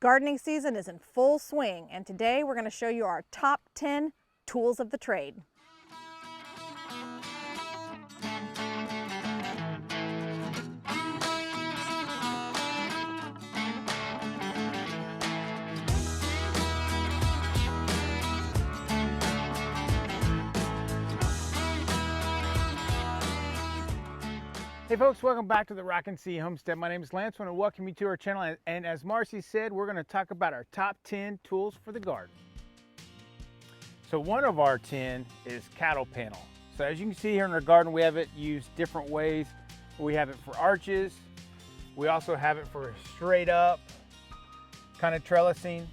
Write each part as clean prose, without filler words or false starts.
Gardening season is in full swing, and today we're going to show you our top 10 tools of the trade. Hey folks, welcome back to the Rocking C Homestead. My name is Lance. I want to welcome you to our channel, and as Marcy said, we're going to talk about our top 10 tools for the garden. So one of our 10 is cattle panel. So as you can see here in our garden, we have it used different ways. We have it for arches. We also have it for straight up kind of trellising.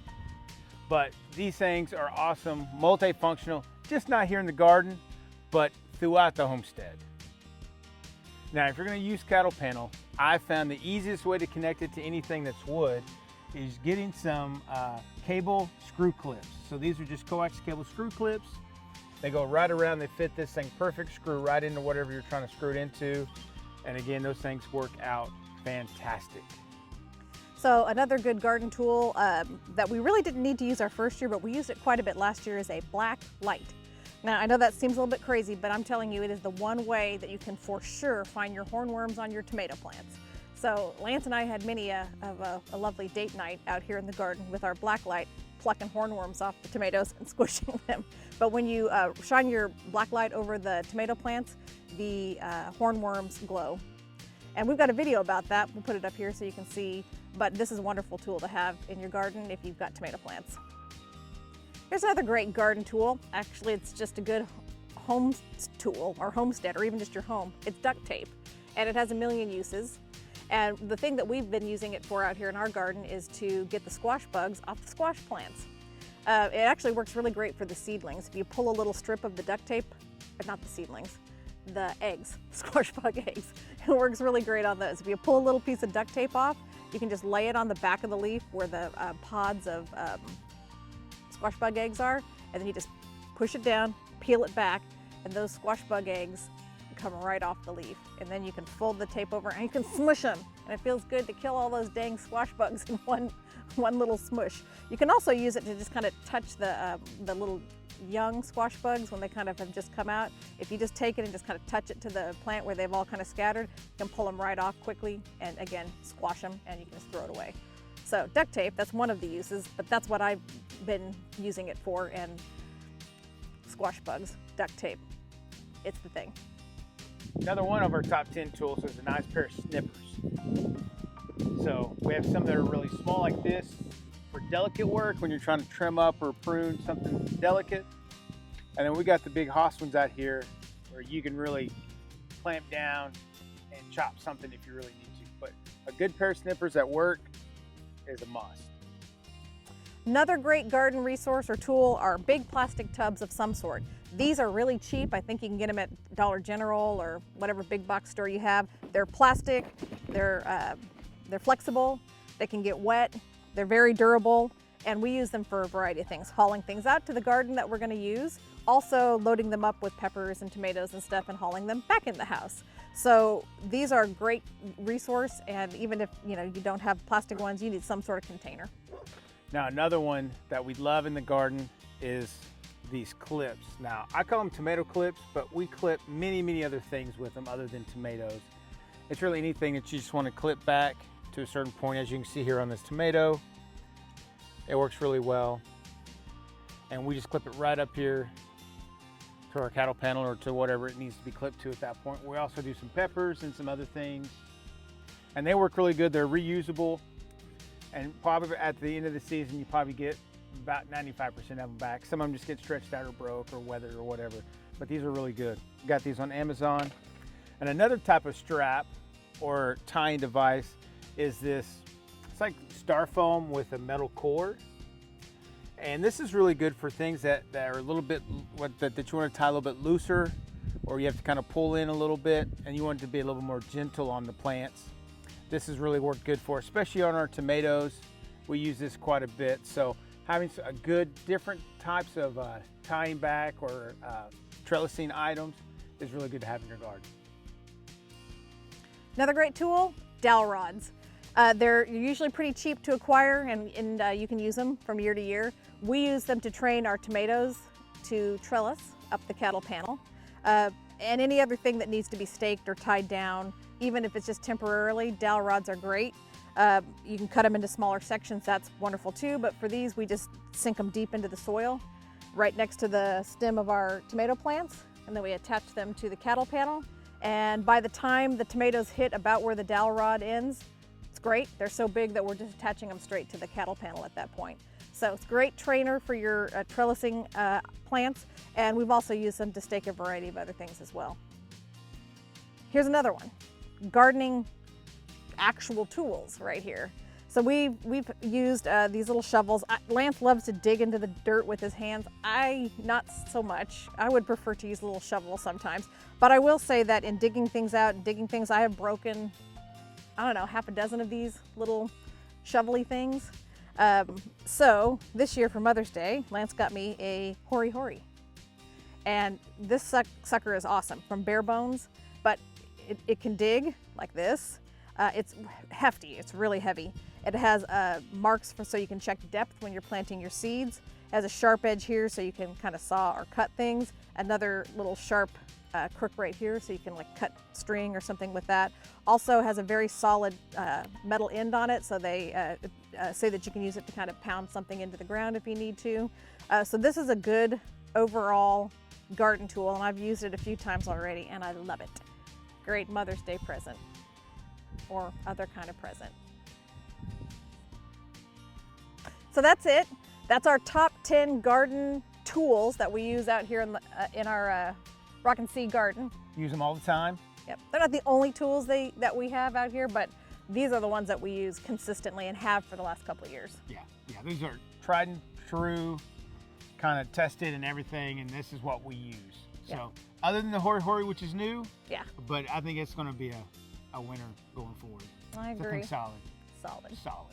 But these things are awesome, multifunctional, just not here in the garden, but throughout the homestead. Now, if you're going to use cattle panel, I found the easiest way to connect it to anything that's wood is getting some cable screw clips. So these are just coax cable screw clips. They go right around, they fit this thing perfect, screw right into whatever you're trying to screw it into. And again, those things work out fantastic. So another good garden tool that we really didn't need to use our first year, but we used it quite a bit last year, is a black light. Now, I know that seems a little bit crazy, but I'm telling you, it is the one way that you can for sure find your hornworms on your tomato plants. So Lance and I had many a lovely date night out here in the garden with our black light, plucking hornworms off the tomatoes and squishing them. But when you shine your black light over the tomato plants, the hornworms glow. And we've got a video about that. We'll put it up here so you can see, but this is a wonderful tool to have in your garden if you've got tomato plants. Here's another great garden tool. Actually, it's just a good home tool or homestead, or even just your home. It's duct tape, and it has a million uses. And the thing that we've been using it for out here in our garden is to get the squash bugs off the squash plants. It actually works really great for the seedlings. If you pull a little strip of the duct tape, not the seedlings, the eggs, squash bug eggs, it works really great on those. If you pull a little piece of duct tape off, you can just lay it on the back of the leaf where the pods of squash bug eggs are, and then you just push it down, peel it back, and those squash bug eggs come right off the leaf. And then you can fold the tape over and you can smush them, and it feels good to kill all those dang squash bugs in one little smush. You can also use it to just kind of touch the little young squash bugs when they kind of have just come out. If you just take it and just kind of touch it to the plant where they've all kind of scattered, you can pull them right off quickly and again squash them, and you can just throw it away. So duct tape, that's one of the uses, but that's what I've been using it for. And squash bugs, duct tape, it's the thing. Another one of our top 10 tools is a nice pair of snippers. So we have some that are really small like this for delicate work when you're trying to trim up or prune something delicate. And then we got the big hoss ones out here where you can really clamp down and chop something if you really need to. But a good pair of snippers at work is a must. Another great garden resource or tool are big plastic tubs of some sort. These are really cheap. I think you can get them at Dollar General or whatever big box store you have. They're plastic, they're flexible, they can get wet, they're very durable, and we use them for a variety of things. Hauling things out to the garden that we're going to use, also loading them up with peppers and tomatoes and stuff and hauling them back in the house. So these are a great resource, and even if you don't have plastic ones, you need some sort of container. Now another one that we love in the garden is these clips. Now I call them tomato clips, but we clip many other things with them other than tomatoes. It's really anything that you just want to clip back to a certain point. As you can see here on this tomato, it works really well, and we just clip it right up here to our cattle panel or to whatever it needs to be clipped to at that point. We also do some peppers and some other things, and they work really good. They're reusable, and probably at the end of the season you probably get about 95% of them back. Some of them just get stretched out or broke or weathered or whatever, but these are really good. Got these on Amazon. And another type of strap or tying device is this. It's like styrofoam with a metal cord. And this is really good for things that are a little bit, that you want to tie a little bit looser, or you have to kind of pull in a little bit and you want it to be a little more gentle on the plants. This has really worked good for, especially on our tomatoes. We use this quite a bit. So having a good different types of tying back or trellising items is really good to have in your garden. Another great tool, dowel rods. They're usually pretty cheap to acquire, and you can use them from year to year. We use them to train our tomatoes to trellis up the cattle panel, and any other thing that needs to be staked or tied down, even if it's just temporarily. Dowel rods are great. You can cut them into smaller sections, that's wonderful too, but for these we just sink them deep into the soil right next to the stem of our tomato plants, and then we attach them to the cattle panel. And by the time the tomatoes hit about where the dowel rod ends, it's great. They're so big that we're just attaching them straight to the cattle panel at that point. So it's a great trainer for your trellising plants, and we've also used them to stake a variety of other things as well. Here's another one, gardening actual tools right here. So we've used these little shovels. Lance loves to dig into the dirt with his hands. Not so much. I would prefer to use a little shovel sometimes. But I will say that in digging things out and digging things, I have broken, I don't know, half a dozen of these little shovelly things. So this year for Mother's Day, Lance got me a Hori Hori. And this sucker is awesome, from bare bones, but it can dig like this. It's hefty, it's really heavy. It has marks so you can check depth when you're planting your seeds. It has a sharp edge here so you can kind of saw or cut things. Another little sharp crook right here so you can like cut string or something with that. Also has a very solid metal end on it, so they say that you can use it to kind of pound something into the ground if you need to. So this is a good overall garden tool, and I've used it a few times already and I love it. Great Mother's Day present or other kind of present. So that's it. That's our top 10 garden tools that we use out here in our Rocking C garden. Use them all the time. Yep, they're not the only tools that we have out here, but these are the ones that we use consistently and have for the last couple of years. Yeah, these are tried and true, kind of tested and everything, and this is what we use. Yeah. So other than the Hori Hori, which is new, yeah, but I think it's going to be a winner going forward. I agree. Something solid. Solid.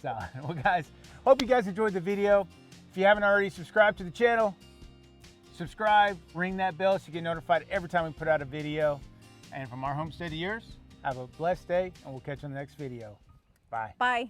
Solid. Well, guys, hope you guys enjoyed the video. If you haven't already subscribed to the channel, subscribe, ring that bell so you get notified every time we put out a video. And from our homestead to yours, have a blessed day, and we'll catch you on the next video. Bye. Bye.